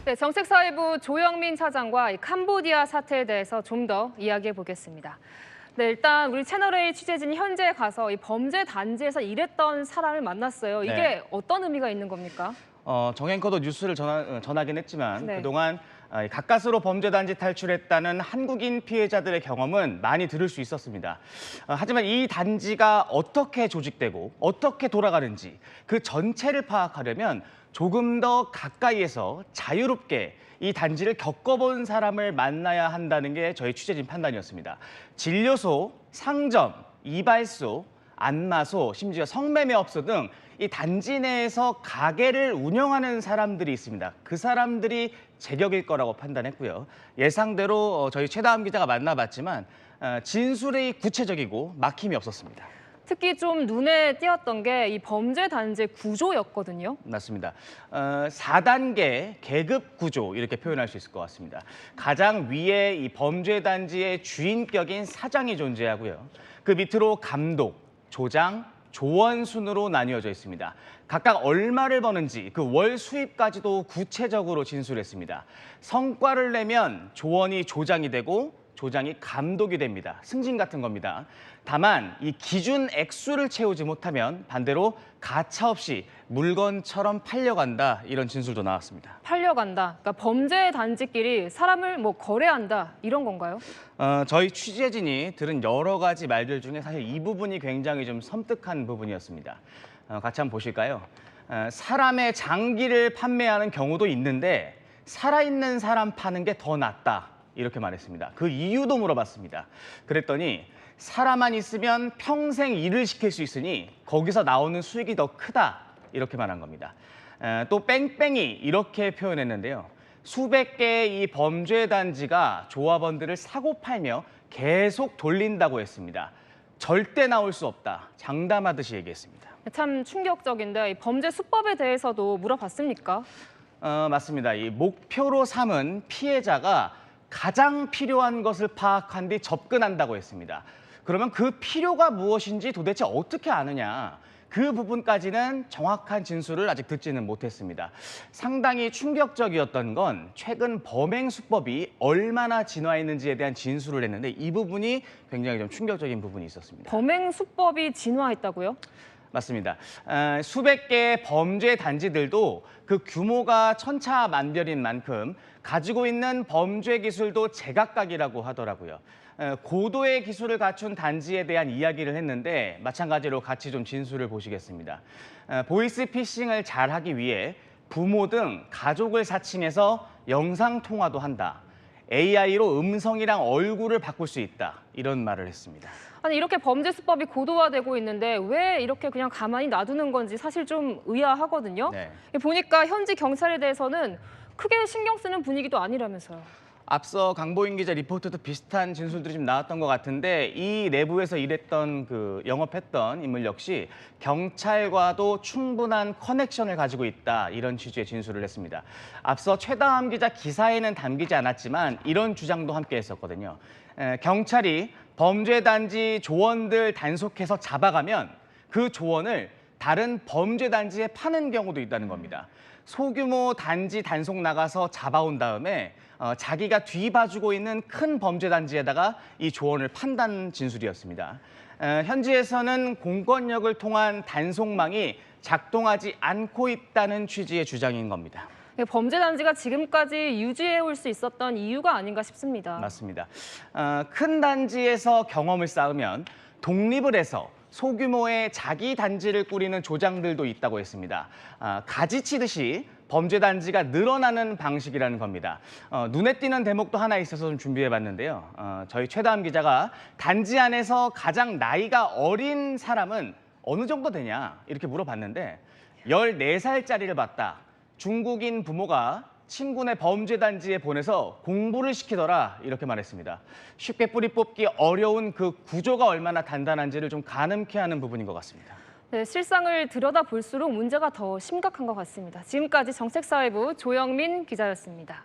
네, 정책사회부 조영민 차장과 이 캄보디아 사태에 대해서 좀 더 이야기해 보겠습니다. 네, 일단 우리 채널A 취재진이 현지에 가서 이 범죄 단지에서 일했던 사람을 만났어요. 이게 네. 어떤 의미가 있는 겁니까? 정 앵커도 뉴스를 전하긴 했지만 네. 그동안 가까스로 범죄단지 탈출했다는 한국인 피해자들의 경험은 많이 들을 수 있었습니다. 하지만 이 단지가 어떻게 조직되고 어떻게 돌아가는지 그 전체를 파악하려면 조금 더 가까이에서 자유롭게 이 단지를 겪어본 사람을 만나야 한다는 게 저희 취재진 판단이었습니다. 진료소, 상점, 이발소, 안마소, 심지어 성매매업소 등 이 단지 내에서 가게를 운영하는 사람들이 있습니다. 그 사람들이 제격일 거라고 판단했고요. 예상대로 저희 최다음 기자가 만나봤지만 진술이 구체적이고 막힘이 없었습니다. 특히 좀 눈에 띄었던 게 이 범죄 단지의 구조였거든요. 맞습니다. 4단계 계급 구조 이렇게 표현할 수 있을 것 같습니다. 가장 위에 이 범죄 단지의 주인격인 사장이 존재하고요. 그 밑으로 감독, 조장, 조원 순으로 나뉘어져 있습니다. 각각 얼마를 버는지 그 월 수입까지도 구체적으로 진술했습니다. 성과를 내면 조원이 조장이 되고 조장이 감독이 됩니다. 승진 같은 겁니다. 다만 이 기준 액수를 채우지 못하면 반대로 가차없이 물건처럼 팔려간다 이런 진술도 나왔습니다. 팔려간다. 그러니까 범죄 단지끼리 사람을 거래한다 이런 건가요? 저희 취재진이 들은 여러 가지 말들 중에 사실 이 부분이 굉장히 좀 섬뜩한 부분이었습니다. 같이 한번 보실까요? 사람의 장기를 판매하는 경우도 있는데 살아있는 사람 파는 게 더 낫다. 이렇게 말했습니다. 그 이유도 물어봤습니다. 그랬더니 사람만 있으면 평생 일을 시킬 수 있으니 거기서 나오는 수익이 더 크다. 이렇게 말한 겁니다. 또 뺑뺑이 이렇게 표현했는데요. 수백 개의 이 범죄 단지가 조합원들을 사고 팔며 계속 돌린다고 했습니다. 절대 나올 수 없다. 장담하듯이 얘기했습니다. 참 충격적인데 이 범죄 수법에 대해서도 물어봤습니까? 맞습니다. 이 목표로 삼은 피해자가 가장 필요한 것을 파악한 뒤 접근한다고 했습니다. 그러면 그 필요가 무엇인지 도대체 어떻게 아느냐? 그 부분까지는 정확한 진술을 아직 듣지는 못했습니다. 상당히 충격적이었던 건 최근 범행 수법이 얼마나 진화했는지에 대한 진술을 했는데 이 부분이 굉장히 좀 충격적인 부분이 있었습니다. 범행 수법이 진화했다고요? 맞습니다. 수백 개의 범죄 단지들도 그 규모가 천차만별인 만큼 가지고 있는 범죄 기술도 제각각이라고 하더라고요. 고도의 기술을 갖춘 단지에 대한 이야기를 했는데 마찬가지로 같이 좀 진술을 보시겠습니다. 보이스피싱을 잘하기 위해 부모 등 가족을 사칭해서 영상 통화도 한다. AI로 음성이랑 얼굴을 바꿀 수 있다. 이런 말을 했습니다. 아니 이렇게 범죄 수법이 고도화되고 있는데 왜 이렇게 그냥 가만히 놔두는 건지 사실 좀 의아하거든요. 네. 보니까 현지 경찰에 대해서는 크게 신경 쓰는 분위기도 아니라면서요. 앞서 강보인 기자 리포트도 비슷한 진술들이 좀 나왔던 것 같은데 이 내부에서 일했던 영업했던 인물 역시 경찰과도 충분한 커넥션을 가지고 있다 이런 취지의 진술을 했습니다. 앞서 최다함 기자 기사에는 담기지 않았지만 이런 주장도 함께 했었거든요. 경찰이 범죄 단지 조원들 단속해서 잡아가면 그 조원을 다른 범죄 단지에 파는 경우도 있다는 겁니다. 소규모 단지 단속 나가서 잡아온 다음에 자기가 뒤봐주고 있는 큰 범죄 단지에다가 이 조언을 판다는 진술이었습니다. 현지에서는 공권력을 통한 단속망이 작동하지 않고 있다는 취지의 주장인 겁니다. 범죄 단지가 지금까지 유지해 올 수 있었던 이유가 아닌가 싶습니다. 맞습니다. 큰 단지에서 경험을 쌓으면 독립을 해서 소규모의 자기 단지를 꾸리는 조장들도 있다고 했습니다. 가지치듯이 범죄 단지가 늘어나는 방식이라는 겁니다. 눈에 띄는 대목도 하나 있어서 좀 준비해봤는데요. 저희 최다음 기자가 단지 안에서 가장 나이가 어린 사람은 어느 정도 되냐 이렇게 물어봤는데 14살짜리를 봤다. 중국인 부모가 친구네 범죄 단지에 보내서 공부를 시키더라 이렇게 말했습니다. 쉽게 뿌리 뽑기 어려운 그 구조가 얼마나 단단한지를 좀 가늠케 하는 부분인 것 같습니다. 네, 실상을 들여다볼수록 문제가 더 심각한 것 같습니다. 지금까지 정책사회부 조영민 기자였습니다.